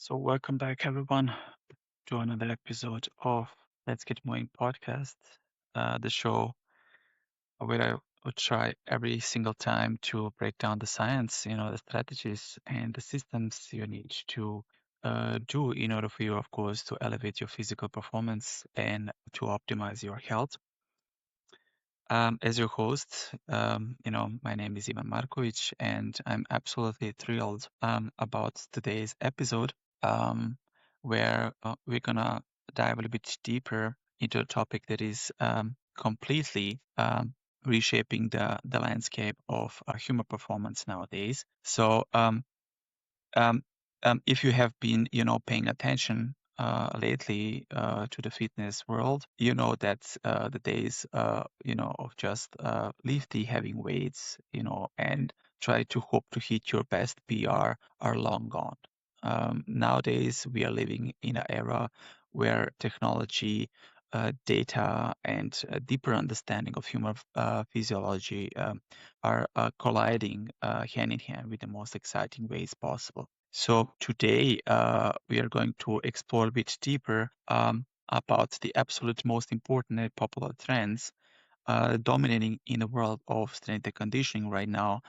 So, welcome back, everyone, to another episode of Let's Get Moving podcast, the show where I would try every single time to break down the science, the strategies and the systems you need to do in order for you, of course, to elevate your physical performance and to optimize your health. As your host, my name is Ivan Markovic, and I'm absolutely thrilled about today's episode, um, where we're gonna dive a little bit deeper into a topic that is completely reshaping the landscape of human performance nowadays. So, um, if you have been, paying attention lately to the fitness world, you know that the days, of just lifting heavy weights, and try to hope to hit your best PR are long gone. Nowadays, we are living in an era where technology, data, and a deeper understanding of human physiology are colliding hand in hand with the most exciting ways possible. So today we are going to explore a bit deeper about the absolute most important and popular trends dominating in the world of strength and conditioning right now,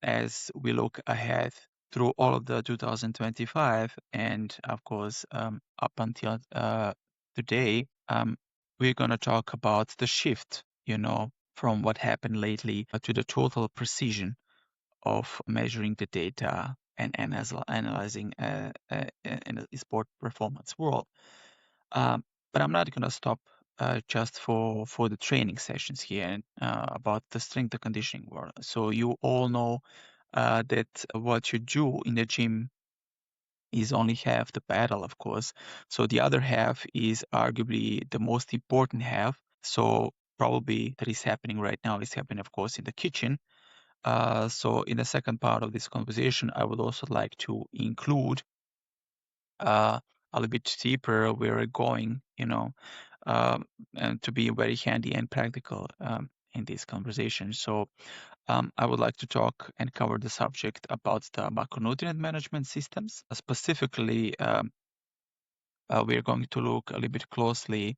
as we look ahead through all of the 2025 and of course up until today. We're going to talk about the shift, from what happened lately to the total precision of measuring the data and analyzing in a sport performance world. But I'm not going to stop just for the training sessions here and about the strength and conditioning world. So you all know that what you do in the gym is only half the battle, of course. So the other half is arguably the most important half. So probably that is happening right now is happening, of course, in the kitchen. So in the second part of this conversation, I would also like to include a little bit deeper where we're going, and to be very handy and practical in this conversation. So I would like to talk and cover the subject about the macronutrient management systems. Specifically, we're going to look a little bit closely,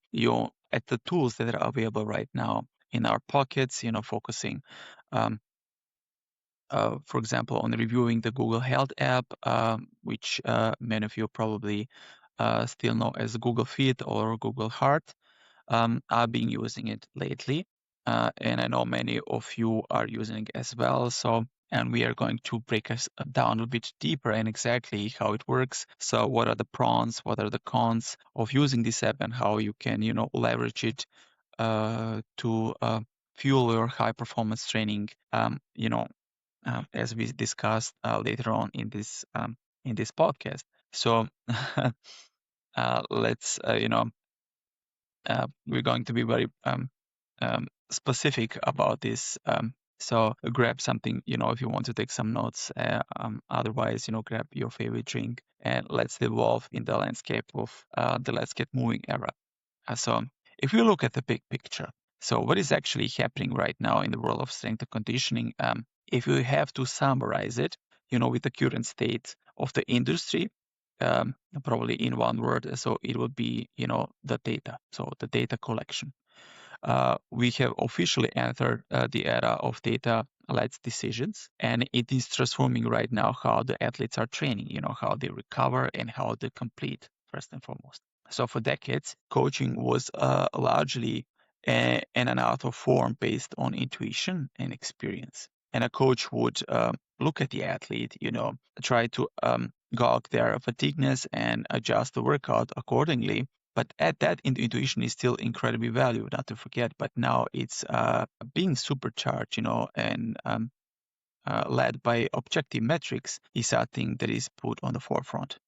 at the tools that are available right now in our pockets, focusing um, for example, on reviewing the Google Health app, which many of you probably still know as Google Fit or Google Heart. I've been using it lately, and I know many of you are using it as well. So, and we are going to break us down a bit deeper and exactly how it works. So, what are the pros, what are the cons of using this app, and how you can, leverage it to fuel your high performance training. As we discussed later on in this podcast. So let's we're going to be very specific about this. So grab something, if you want to take some notes. Otherwise, grab your favorite drink and let's evolve in the landscape of the Let's Get Moving era. So if we look at the big picture, so what is actually happening right now in the world of strength and conditioning? If you have to summarize it, with the current state of the industry, probably in one word, so it would be, the data. So the data collection. We have officially entered the era of data-led decisions, and it is transforming right now how the athletes are training, how they recover and how they complete, first and foremost. So for decades, coaching was largely an art of form based on intuition and experience. And a coach would look at the athlete, try to gauge their fatigueness and adjust the workout accordingly. But at that, intuition is still incredibly valuable, not to forget. But now it's being supercharged, and led by objective metrics is something that is put on the forefront.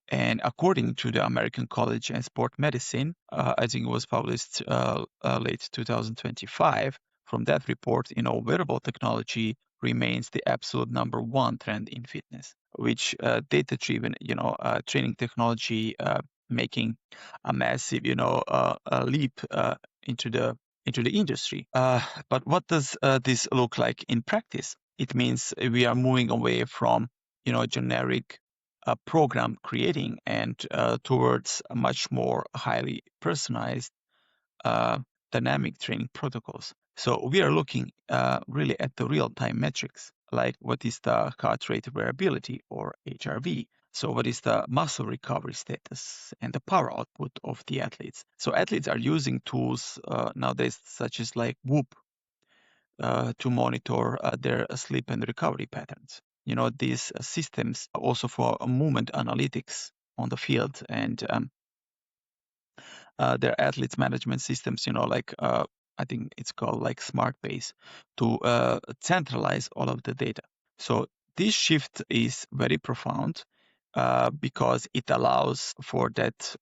And according to the American College of Sport Medicine, I think it was published late 2025, from that report, wearable technology remains the absolute number one trend in fitness, which data-driven, training technology making a massive, a leap into the industry. But what does this look like in practice? It means we are moving away from, generic program creating and towards a much more highly personalized uh, dynamic training protocols. So we are looking really at the real-time metrics, like what is the heart rate variability or HRV. So what is the muscle recovery status and the power output of the athletes? So athletes are using tools nowadays such as like Whoop to monitor their sleep and recovery patterns. These systems are also for movement analytics on the field and their athletes management systems, like I think it's called like smart base to centralize all of the data. So this shift is very profound because it allows for that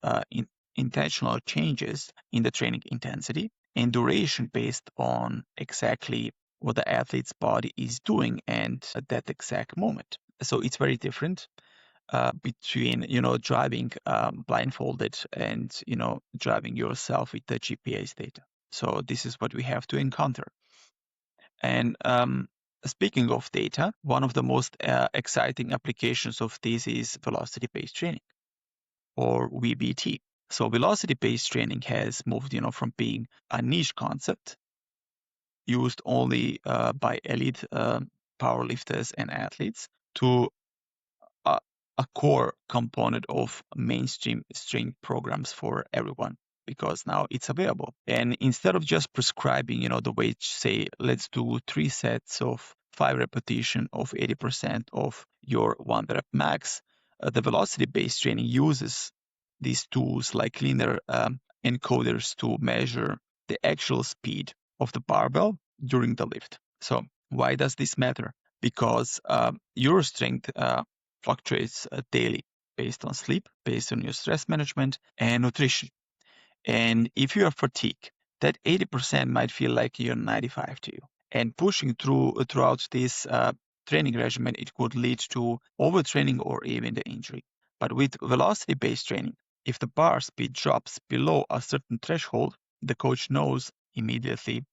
intentional changes in the training intensity and duration based on exactly what the athlete's body is doing and at that exact moment. So it's very different between driving blindfolded and driving yourself with the GPS data. So this is what we have to encounter. And speaking of data, one of the most exciting applications of this is velocity-based training, or VBT. So velocity-based training has moved from being a niche concept used only by elite powerlifters and athletes to a, a core component of mainstream strength programs for everyone because now it's available. And instead of just prescribing, the weight, say, let's do 3 sets of 5 repetition of 80% of your 1 rep max, the velocity-based training uses these tools like linear encoders to measure the actual speed of the barbell during the lift. So why does this matter? Because your strength fluctuates daily based on sleep, based on your stress management and nutrition. And if you are fatigued, that 80% might feel like you're 95 to you. And pushing throughout this training regimen, it could lead to overtraining or even the injury. But with velocity-based training, if the bar speed drops below a certain threshold, the coach knows immediately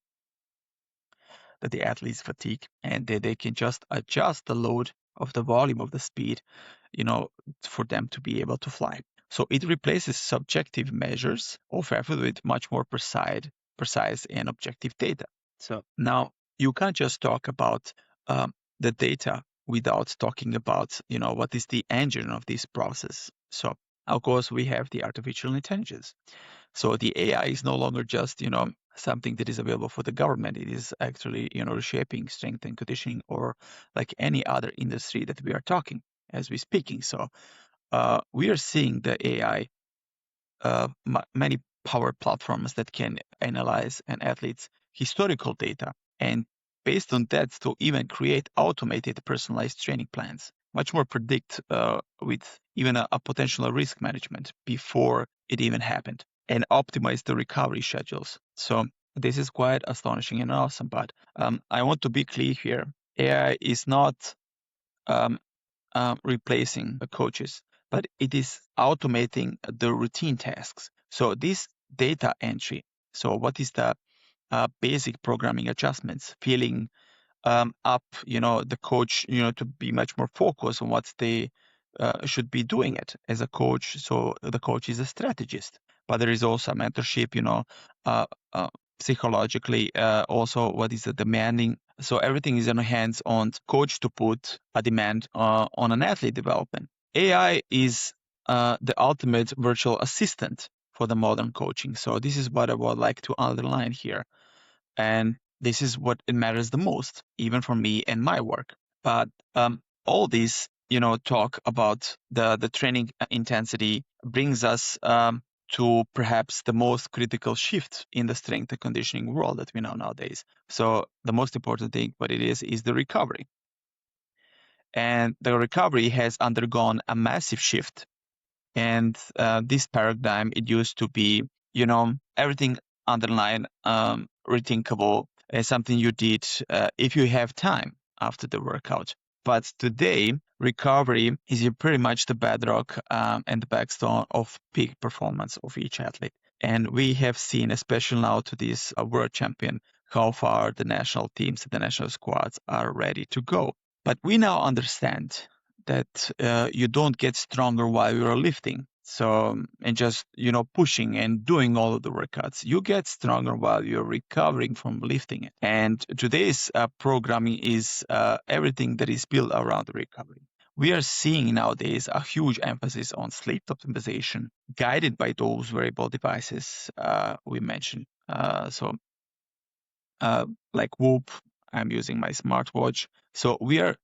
that the athlete's fatigue and they can just adjust the load of the volume of the speed, for them to be able to fly. So it replaces subjective measures of effort with much more precise and objective data. So now you can't just talk about the data without talking about, what is the engine of this process. So of course we have the artificial intelligence. So the AI is no longer just, something that is available for the government. It is actually, reshaping strength and conditioning or like any other industry that we are talking as we speaking. So we are seeing the AI, many power platforms that can analyze an athlete's historical data and based on that to even create automated personalized training plans, much more predict with even a potential risk management before it even happened and optimize the recovery schedules. So this is quite astonishing and awesome, but I want to be clear here. AI is not um, replacing the coaches, but it is automating the routine tasks. So this data entry, so what is the basic programming adjustments, filling up, the coach, to be much more focused on what they should be doing it as a coach. So the coach is a strategist, but there is also a mentorship, uh, uh, psychologically, also what is the demanding. So everything is in the hands on coach to put a demand on an athlete development. AI is the ultimate virtual assistant for the modern coaching. So this is what I would like to underline here. And this is what it matters the most, even for me and my work. But all this, talk about the training intensity brings us to perhaps the most critical shift in the strength and conditioning world that we know nowadays. So the most important thing, what it is the recovery. And the recovery has undergone a massive shift. And this paradigm, it used to be, everything underlying, rethinkable, something you did if you have time after the workout. But today, recovery is pretty much the bedrock and the backstone of peak performance of each athlete. And we have seen, especially now to this world champion, how far the national teams, the national squads are ready to go. But we now understand that you don't get stronger while you're lifting. So, and just, pushing and doing all of the workouts, you get stronger while you're recovering from lifting it. And today's programming is everything that is built around the recovery. We are seeing nowadays a huge emphasis on sleep optimization, guided by those wearable devices we mentioned. Like Whoop, I'm using my smartwatch. So we are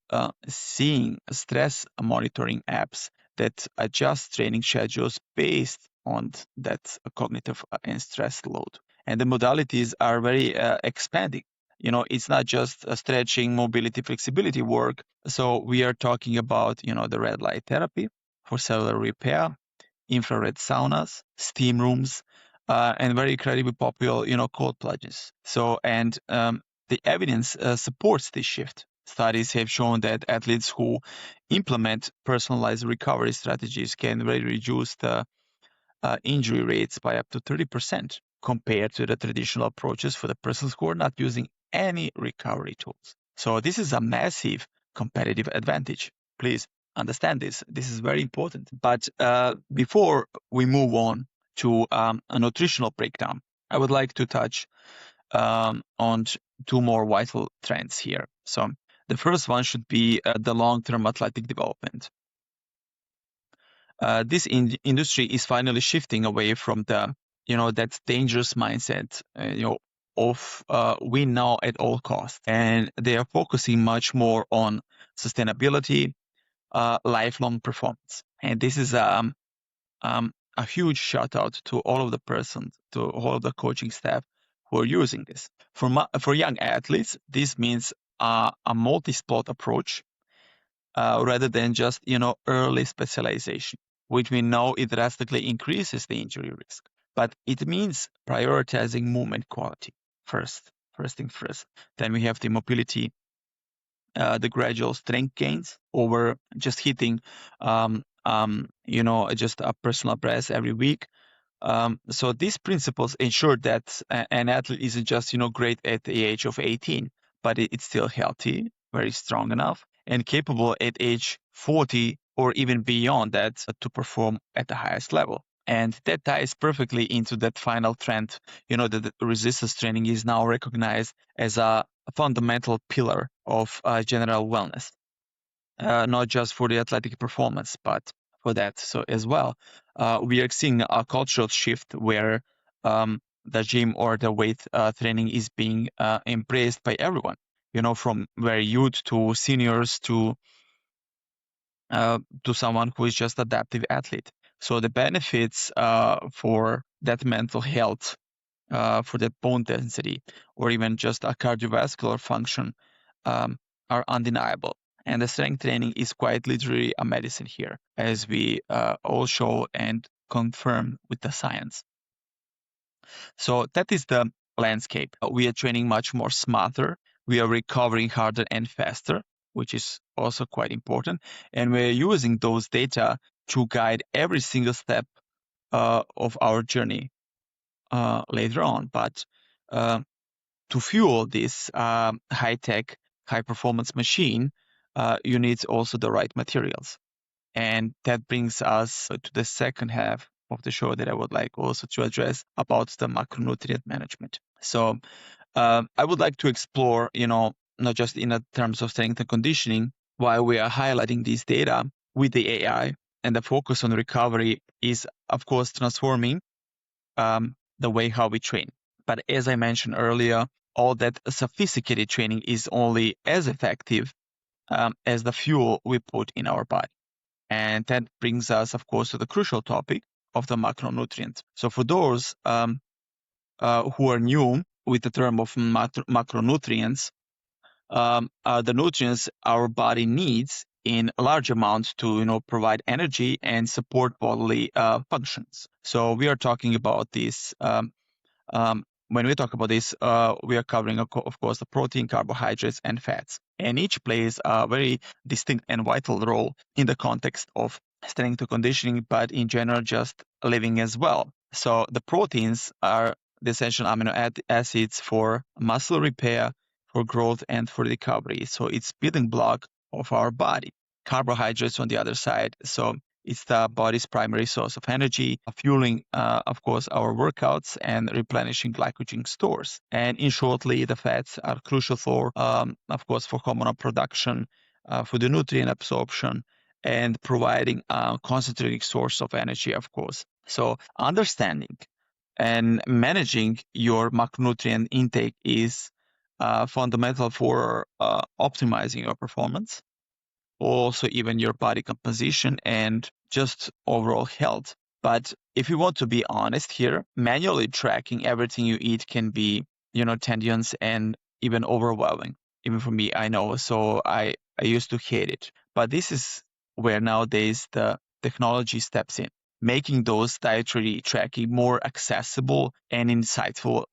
seeing stress monitoring apps that adjust training schedules based on that cognitive and stress load. And the modalities are very expanding. It's not just stretching, mobility, flexibility work. So we are talking about, the red light therapy for cellular repair, infrared saunas, steam rooms, and very incredibly popular, cold plunges. So, and the evidence supports this shift. Studies have shown that athletes who implement personalized recovery strategies can really reduce the injury rates by up to 30% compared to the traditional approaches for the persons who are not using any recovery tools. So this is a massive competitive advantage. Please understand this. This is very important. But before we move on to a nutritional breakdown, I would like to touch on two more vital trends here. So the first one should be the long-term athletic development. This industry is finally shifting away from the, that dangerous mindset, of win now at all costs, and they are focusing much more on sustainability, lifelong performance. And this is a huge shout out to all of the persons, to all of the coaching staff who are using this. For young athletes, this means a multi-sport approach rather than just, early specialization, which we know it drastically increases the injury risk. But it means prioritizing movement quality first thing first. Then we have the mobility, the gradual strength gains over just hitting, just a personal press every week. So these principles ensure that an athlete isn't just, great at the age of 18, but it's still healthy, very strong enough, and capable at age 40 or even beyond that to perform at the highest level. And that ties perfectly into that final trend, that the resistance training is now recognized as a fundamental pillar of general wellness, not just for the athletic performance, but for that. So as well, we are seeing a cultural shift where the gym or the weight training is being embraced by everyone. From very youth to seniors to someone who is just adaptive athlete. So the benefits for that mental health, for that bone density, or even just a cardiovascular function are undeniable. And the strength training is quite literally a medicine here, as we all show and confirm with the science. So that is the landscape. We are training much more smarter. We are recovering harder and faster, which is also quite important. And we're using those data to guide every single step of our journey later on. But to fuel this high-tech, high-performance machine, you need also the right materials. And that brings us to the second half of the show that I would like also to address about the macronutrient management. So I would like to explore, not just in terms of strength and conditioning, why we are highlighting these data with the AI, and the focus on recovery is, of course, transforming the way how we train. But as I mentioned earlier, all that sophisticated training is only as effective as the fuel we put in our body. And that brings us, of course, to the crucial topic of the macronutrients. So for those who are new with the term of macronutrients, are the nutrients our body needs in large amounts to provide energy and support bodily functions. So we are talking about this. When we talk about this, we are covering, of course, the protein, carbohydrates, and fats. And each plays a very distinct and vital role in the context of strength and conditioning, but in general, just living as well. So the proteins are the essential amino acids for muscle repair, for growth, and for recovery. So it's building block of our body. carbohydrates on the other side. So it's the body's primary source of energy, fueling, of course, our workouts and replenishing glycogen stores. And in shortly, the fats are crucial for, of course, for hormonal production, for the nutrient absorption, and providing a concentrated source of energy, of course. So understanding and managing your macronutrient intake is fundamental for optimizing your performance, also even your body composition and just overall health. But if you want to be honest here, manually tracking everything you eat can be, tedious and even overwhelming. Even for me, I know. So I used to hate it. But this is where nowadays the technology steps in, making those dietary tracking more accessible and insightful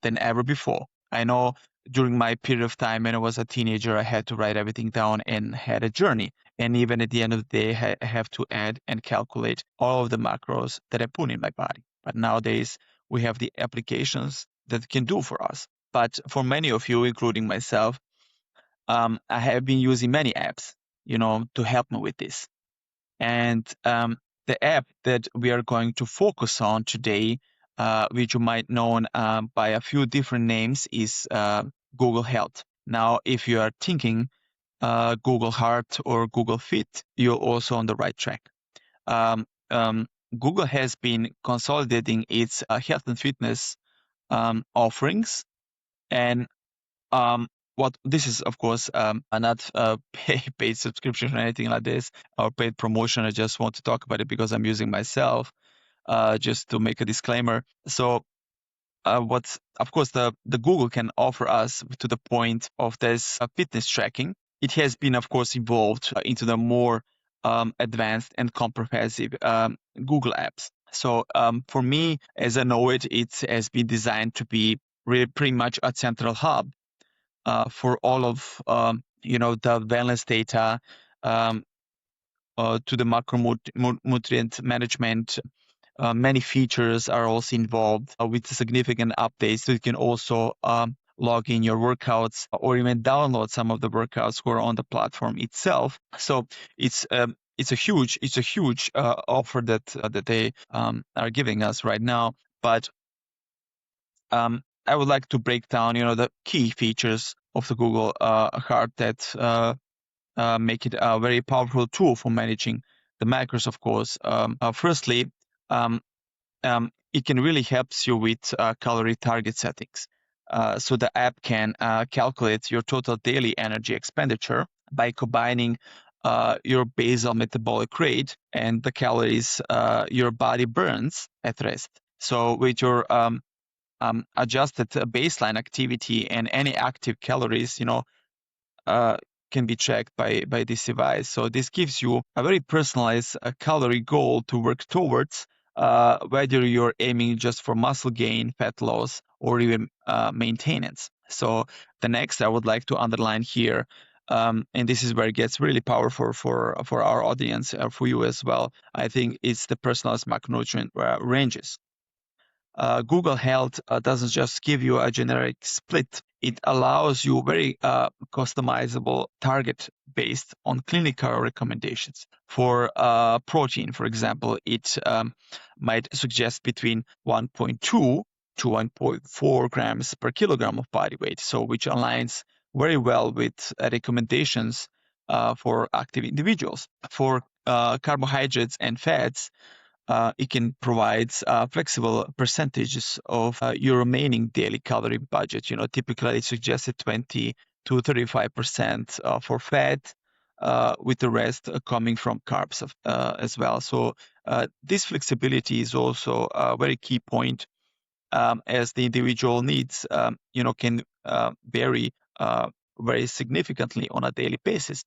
than ever before. I know during my period of time when I was a teenager, I had to write everything down and had a journey. And even at the end of the day, I have to add and calculate all of the macros that I put in my body. But nowadays, we have the applications that can do for us. But for many of you, including myself, I have been using many apps, to help me with this. And the app that we are going to focus on today, which you might know by a few different names, is Google Health. Now, if you are thinking Google Heart or Google Fit, you're also on the right track. Um, um, Google has been consolidating its health and fitness offerings, and what this is, of course, not a paid subscription or anything like this, or paid promotion. I just want to talk about it because I'm using myself, just to make a disclaimer. So what's of course the Google can offer us to the point of this fitness tracking. It has been, of course, evolved into the more advanced and comprehensive Google apps. So for me, as I know it, it has been designed to be really pretty much a central hub for all of the wellness data, um, to the macronutrient management. Many features are also involved with significant updates. So you can also log in your workouts or even download some of the workouts who are on the platform itself. So it's a huge offer that they are giving us right now. But I would like to break down, the key features of the Google Heart that make it a very powerful tool for managing the macros, of course. Firstly, it can really helps you with calorie target settings. So the app can calculate your total daily energy expenditure by combining your basal metabolic rate and the calories your body burns at rest. So with your adjusted baseline activity and any active calories, uh, can be tracked by this device. So this gives you a very personalized calorie goal to work towards, whether you're aiming just for muscle gain, fat loss, or even maintenance. So the next I would like to underline here, and this is where it gets really powerful for our audience, for you as well. I think it's the personalized macronutrient ranges. Google Health doesn't just give you a generic split. It allows you very customizable target based on clinical recommendations. For protein, for example, it might suggest between 1.2 to 1.4 grams per kilogram of body weight, so which aligns very well with recommendations for active individuals. For carbohydrates and fats, it can provide flexible percentages of your remaining daily calorie budget. Typically it suggested 20 to 35% for fat, with the rest coming from carbs as well. So this flexibility is also a very key point, as the individual needs, can vary very significantly on a daily basis.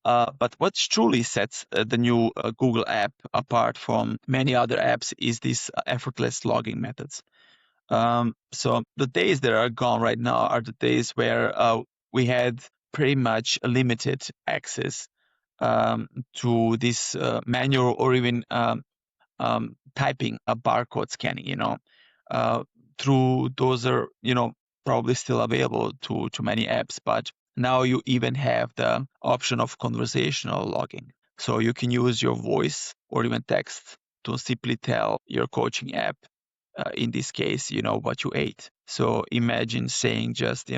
But what truly sets the new Google app apart from many other apps is these effortless logging methods. So the days that are gone right now are the days where we had pretty much limited access to this manual or even typing a barcode scanning. Uh, through those are probably still available to many apps, but Now you even have the option of conversational logging. So you can use your voice or even text to simply tell your coaching app, in this case, what you ate. So imagine saying just,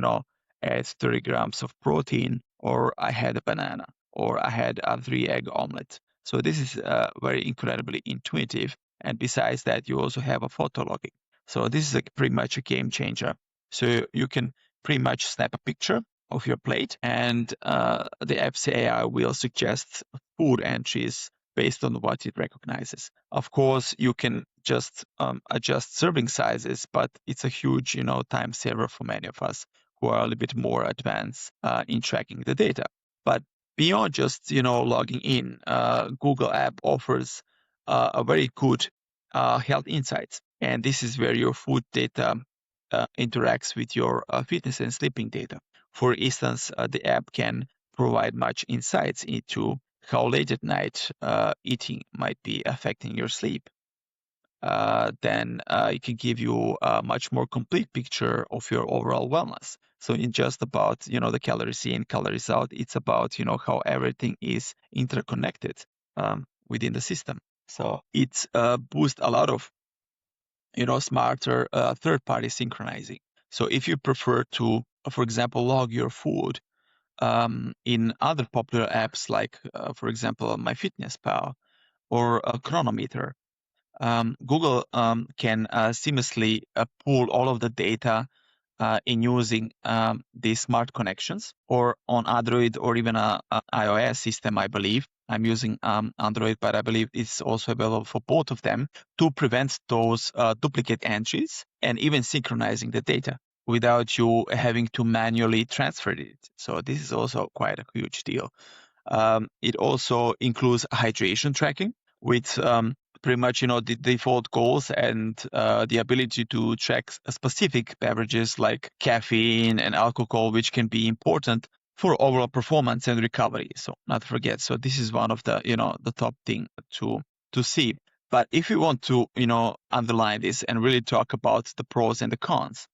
add 30 grams of protein, or I had a banana, or I had a 3-egg omelet. So this is very incredibly intuitive. And besides that, you also have a photo logging. So this is pretty much a game changer. So you can pretty much snap a picture of your plate, and the app's AI will suggest food entries based on what it recognizes. Of course, you can just adjust serving sizes, but it's a huge, time saver for many of us who are a little bit more advanced in tracking the data. But beyond just, logging in, Google app offers a very good health insights, and this is where your food data interacts with your fitness and sleeping data. For instance, the app can provide much insights into how late at night eating might be affecting your sleep. Then it can give you a much more complete picture of your overall wellness. So in just about, the calories in, calories out, it's about, how everything is interconnected within the system. So it boosts a lot of, smarter third-party synchronizing. So if you prefer to, for example, log your food in other popular apps like, for example, MyFitnessPal or a Chronometer, Google can seamlessly pull all of the data in using these smart connections, or on Android or even a iOS system, I believe. I'm using Android, but I believe it's also available for both of them to prevent those duplicate entries and even synchronizing the data without you having to manually transfer it. So this is also quite a huge deal. It also includes hydration tracking with pretty much, the default goals and the ability to track specific beverages like caffeine and alcohol, which can be important for overall performance and recovery. So not to forget. So this is one of the, the top thing to see. But if you want to, underline this and really talk about the pros and the cons,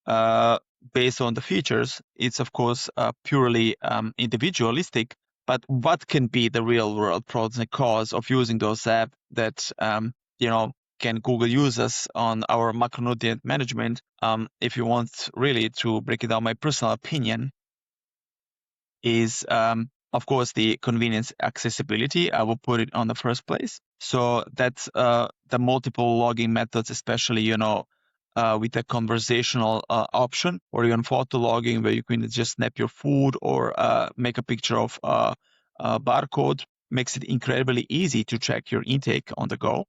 uh, based on the features, it's of course purely individualistic. But what can be the real world pros and cons of using those apps that can Google use us on our macronutrient management? If you want really to break it down, my personal opinion is, of course, the convenience accessibility. I will put it on the first place. So that's the multiple logging methods, especially, with a conversational option, or even photo logging where you can just snap your food or make a picture of a barcode, makes it incredibly easy to track your intake on the go.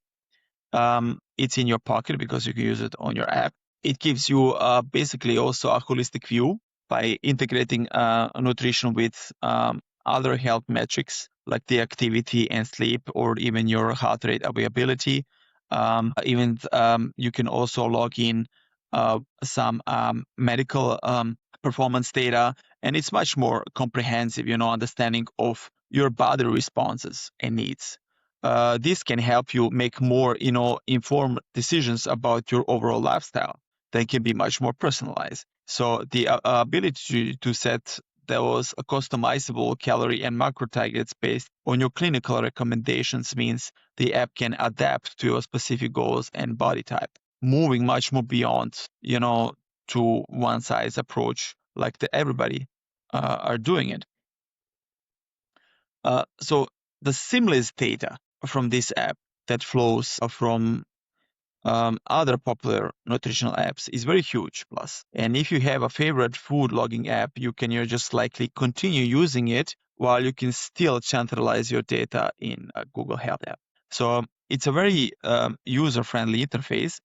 It's in your pocket because you can use it on your app. It gives you basically also a holistic view by integrating nutrition with other health metrics like the activity and sleep, or even your heart rate availability. Even you can also log in some medical performance data, and it's much more comprehensive, understanding of your body responses and needs. This can help you make more, informed decisions about your overall lifestyle. They can be much more personalized. So the ability to set those customizable calorie and macro targets based on your clinical recommendations means the app can adapt to your specific goals and body type, moving much more beyond, to one size approach like everybody are doing it. So the seamless data from this app that flows from other popular nutritional apps is very huge plus. And if you have a favorite food logging app, you can just likely continue using it while you can still centralize your data in a Google Health app. So it's a very user-friendly interface.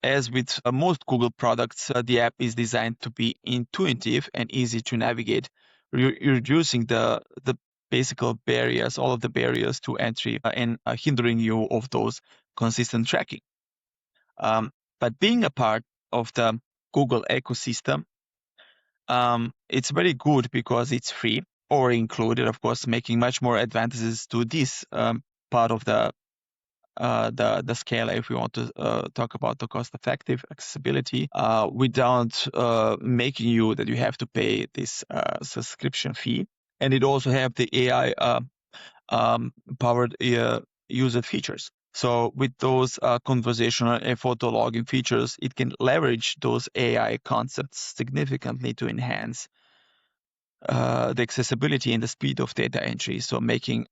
As with most Google products, the app is designed to be intuitive and easy to navigate, reducing the basic barriers, all of the barriers to entry, and hindering you of those consistent tracking. But being a part of the Google ecosystem, it's very good because it's free or included, of course, making much more advantages to this part of the the scale if we want to talk about the cost-effective accessibility without making you that you have to pay this subscription fee. And it also have the AI powered user features. So with those conversational and photo logging features, it can leverage those AI concepts significantly to enhance the accessibility and the speed of data entry. So making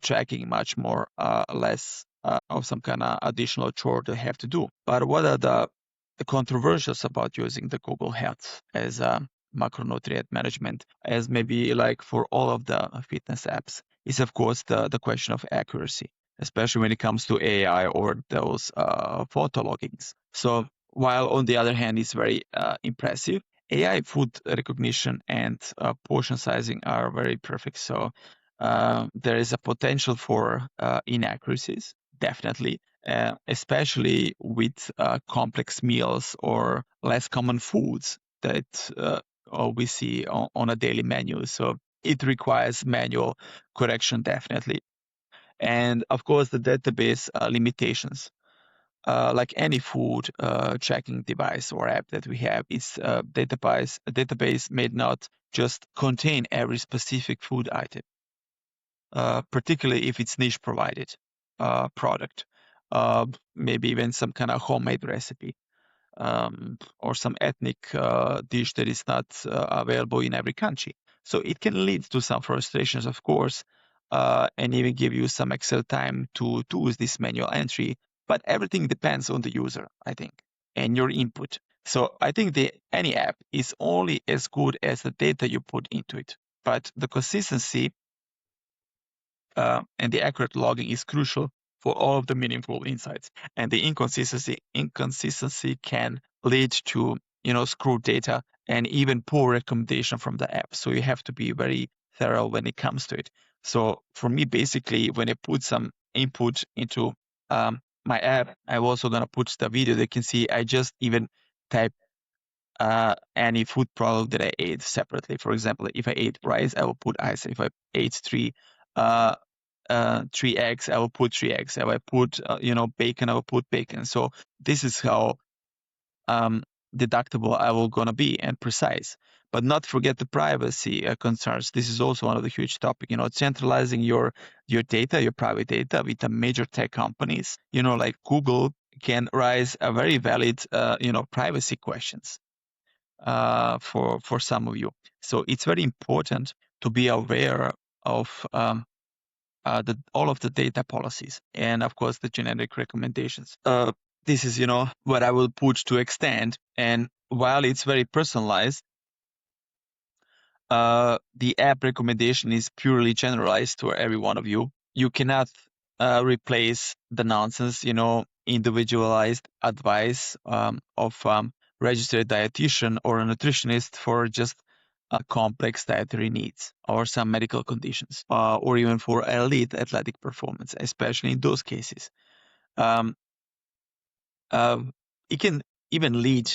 tracking much more less of some kind of additional chore to have to do. But what are the controversials about using the Google Health as macronutrient management, as maybe like for all of the fitness apps, is of course the question of accuracy, especially when it comes to AI or those photo loggings. So while on the other hand, it's very impressive, AI food recognition and portion sizing are very perfect. So there is a potential for inaccuracies, definitely, especially with complex meals or less common foods that we see on a daily menu. So it requires manual correction, definitely. And of course, the database limitations. Like any food tracking device or app that we have, it's a database may not just contain every specific food item, particularly if it's niche provided product, maybe even some kind of homemade recipe. Or some ethnic dish that is not available in every country. So it can lead to some frustrations, of course, and even give you some extra time to use this manual entry. But everything depends on the user, I think, and your input. So I think any app is only as good as the data you put into it. But the consistency and the accurate logging is crucial for all of the meaningful insights. And the inconsistency can lead to screwed data and even poor recommendation from the app. So you have to be very thorough when it comes to it. So for me, basically, when I put some input into my app, I'm also gonna put the video. They can see I just even type any food product that I ate separately. For example, if I ate rice, I will put rice. If I ate uh, 3 eggs, I will put 3 eggs. If I put bacon, I will put bacon. So this is how um, deductible I will gonna be and precise. But not forget the privacy concerns. This is also one of the huge topic. Centralizing your data, your private data, with the major tech companies. Like Google can raise a very valid privacy questions for some of you. So it's very important to be aware of all of the data policies and of course the generic recommendations. This is what I will push to extend. And while it's very personalized, the app recommendation is purely generalized to every one of you. You cannot replace the nonsense, individualized advice of registered dietitian or a nutritionist for just complex dietary needs or some medical conditions, or even for elite athletic performance, especially in those cases. Um, uh, it can even lead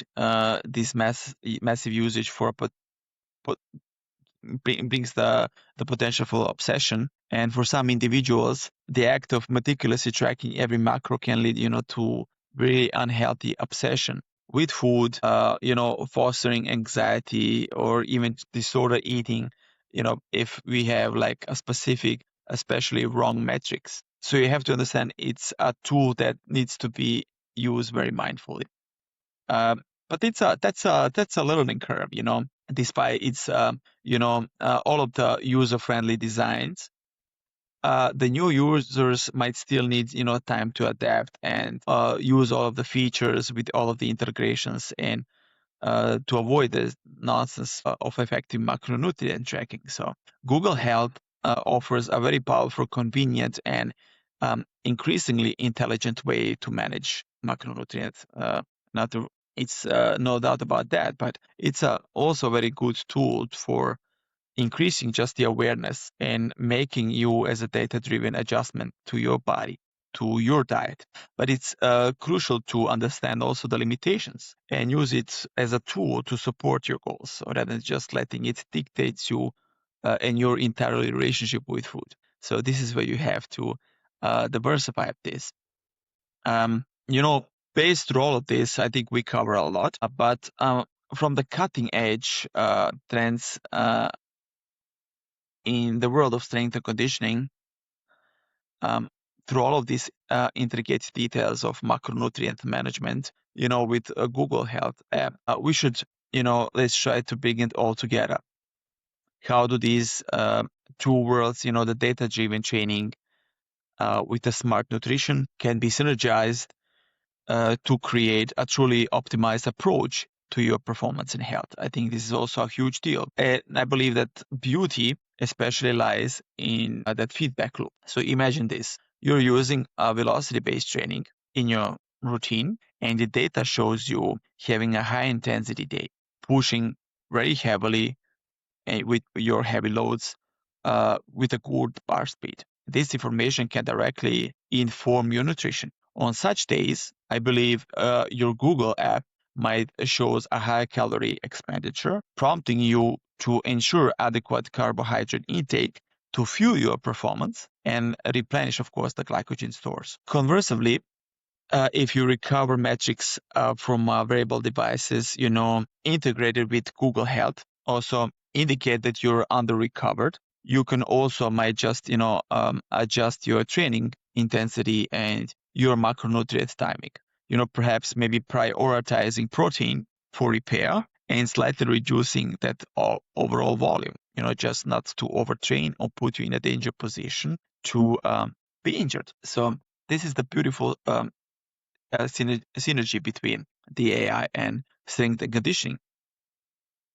this massive usage for brings the potential for obsession. And for some individuals, the act of meticulously tracking every macro can lead, to really unhealthy obsession with food, fostering anxiety or even disorder eating, if we have like a specific, especially wrong metrics. So you have to understand it's a tool that needs to be used very mindfully. But that's a learning curve, despite its all of the user-friendly designs. The new users might still need time to adapt and use all of the features with all of the integrations and to avoid the nonsense of effective macronutrient tracking. So Google Health offers a very powerful, convenient, and increasingly intelligent way to manage macronutrients. Not to, it's no doubt about that, but it's also a very good tool for increasing just the awareness and making you as a data-driven adjustment to your body, to your diet. But it's crucial to understand also the limitations and use it as a tool to support your goals rather than just letting it dictate you and your entire relationship with food. So this is where you have to diversify this. Based through all of this, I think we cover a lot. But from the cutting edge trends in the world of strength and conditioning, through all of these intricate details of macronutrient management, with a Google Health app, we should, let's try to bring it all together. How do these two worlds, the data-driven training with the smart nutrition can be synergized to create a truly optimized approach to your performance and health? I think this is also a huge deal. And I believe that beauty especially lies in that feedback loop. So imagine this. You're using a velocity-based training in your routine, and the data shows you having a high-intensity day, pushing very heavily with your heavy loads with a good bar speed. This information can directly inform your nutrition. On such days, I believe your Google app might shows a high calorie expenditure, prompting you to ensure adequate carbohydrate intake to fuel your performance and replenish, of course, the glycogen stores. Conversely, if you recover metrics from wearable devices, integrated with Google Health, also indicate that you're under recovered. You can also might just, adjust your training intensity and your macronutrient timing. Perhaps maybe prioritizing protein for repair and slightly reducing that overall volume. Just not to overtrain or put you in a danger position to be injured. So this is the beautiful synergy between the AI and strength and conditioning.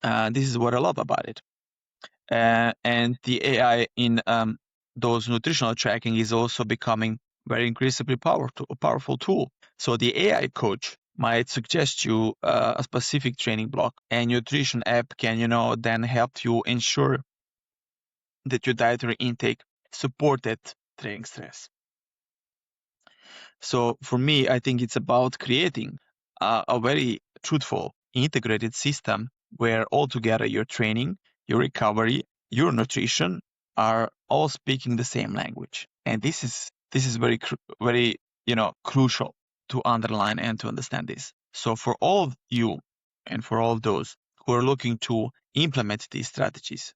This is what I love about it. And the AI in those nutritional tracking is also becoming very increasingly powerful tool. So the AI coach might suggest you a specific training block, and nutrition app can, then help you ensure that your dietary intake supported training stress. So for me, I think it's about creating a very truthful, integrated system where altogether your training, your recovery, your nutrition are all speaking the same language. And this is very very crucial to underline and to understand this. So for all of you and for all of those who are looking to implement these strategies,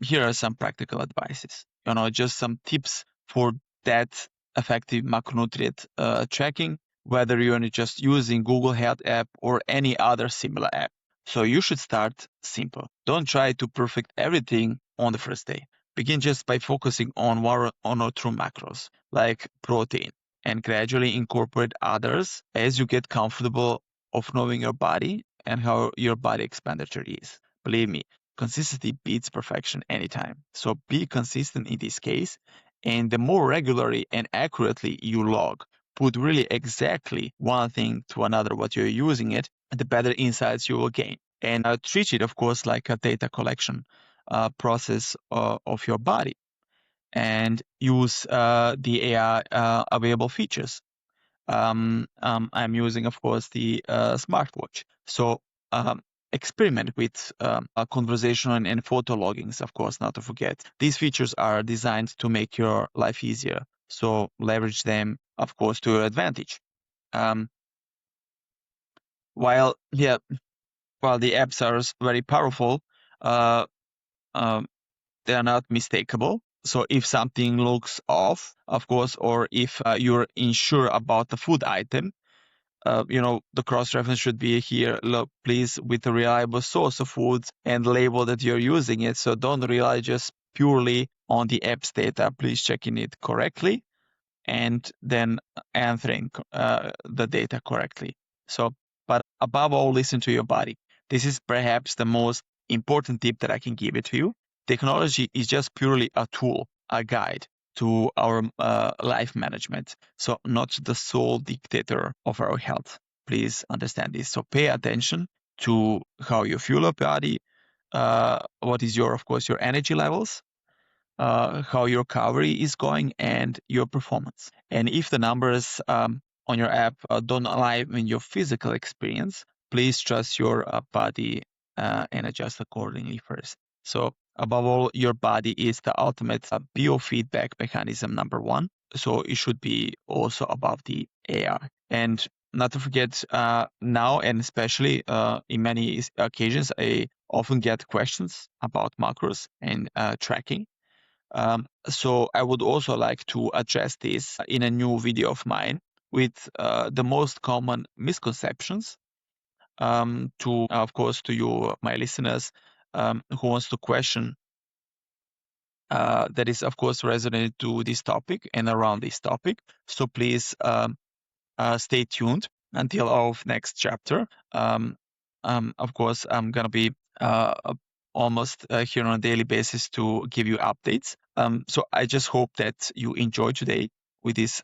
here are some practical advices. Just some tips for that effective macronutrient tracking, whether you're just using Google Health app or any other similar app. So you should start simple. Don't try to perfect everything on the first day. Begin just by focusing on one or two macros, like protein, and gradually incorporate others as you get comfortable of knowing your body and how your body expenditure is. Believe me, consistency beats perfection anytime. So be consistent in this case. And the more regularly and accurately you log, put really exactly one thing to another what you're using it, the better insights you will gain. And treat it, of course, like a data collection process of your body. And use the AI available features. I'm using, of course, the smartwatch. So experiment with conversation and photo loggings, of course, not to forget. These features are designed to make your life easier. So leverage them, of course, to your advantage. While the apps are very powerful, uh, they are not mistakable. So if something looks off, of course, or if you're unsure about the food item, the cross-reference should be here, look, please, with a reliable source of foods and label that you're using it. So don't rely just purely on the app's data. Please checking it correctly and then answering the data correctly. So, but above all, listen to your body. This is perhaps the most important tip that I can give it to you. Technology is just purely a tool, a guide to our life management. So not the sole dictator of our health. Please understand this. So pay attention to how you fuel your body, what is of course, your energy levels, how your recovery is going, and your performance. And if the numbers on your app don't align with your physical experience, please trust your body and adjust accordingly first. So above all, your body is the ultimate biofeedback mechanism, number one. So it should be also above the AI. And not to forget, now and especially in many occasions, I often get questions about macros and tracking. So I would also like to address this in a new video of mine with the most common misconceptions to, of course, to you, my listeners, who wants to question that is, of course, resonant to this topic and around this topic. So please stay tuned until our next chapter. Of course, I'm going to be almost here on a daily basis to give you updates. So I just hope that you enjoyed today with this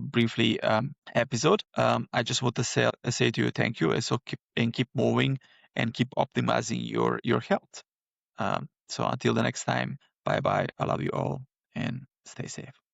briefly episode. I just want to say to you thank you, and so keep moving and keep optimizing your health. So until the next time, bye bye. I love you all and stay safe.